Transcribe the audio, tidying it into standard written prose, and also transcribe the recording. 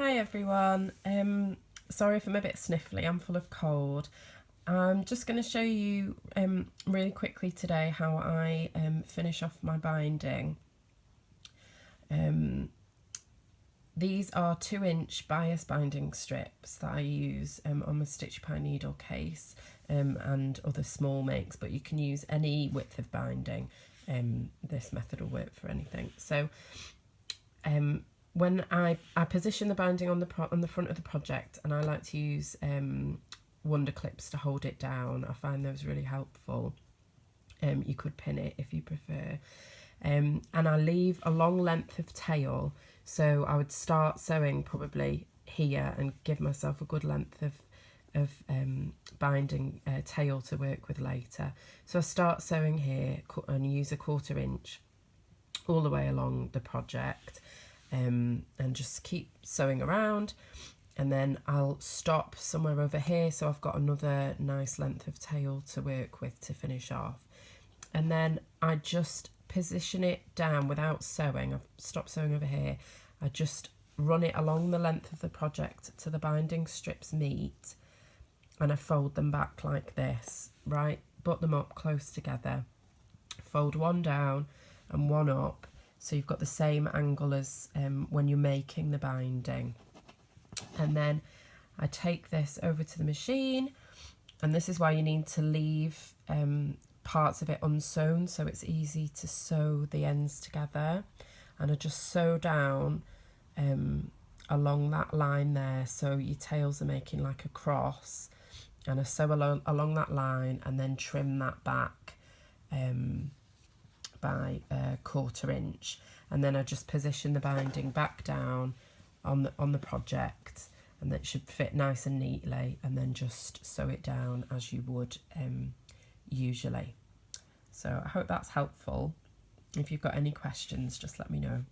Hi everyone, sorry if I'm a bit sniffly, I'm full of cold. I'm just going to show you really quickly today how I finish off my binding. These are 2-inch bias binding strips that I use on my Stitch Pie needle case and other small makes, but you can use any width of binding. This method will work for anything. So when I position the binding on the front of the project, and I like to use wonder clips to hold it down. I find those really helpful. You could pin it if you prefer. And I leave a long length of tail, so I would start sewing probably here and give myself a good length of binding tail to work with later. So I start sewing here and use a 1/4 inch all the way along the project, and just keep sewing around, and then I'll stop somewhere over here so I've got another nice length of tail to work with to finish off. And then I just position it down without sewing. I've stopped sewing over here. I just run it along the length of the project to the binding strips meet, and I fold them back like this, right? Butt them up close together, fold one down and one up, so you've got the same angle as when you're making the binding. And then I take this over to the machine, and this is why you need to leave parts of it unsewn so it's easy to sew the ends together. And I just sew down along that line there, so your tails are making like a cross, and I sew along that line and then trim that back by a 1/4 inch, and then I just position the binding back down on the project, and that should fit nice and neatly, and then just sew it down as you would usually. So I hope that's helpful. If you've got any questions, just let me know.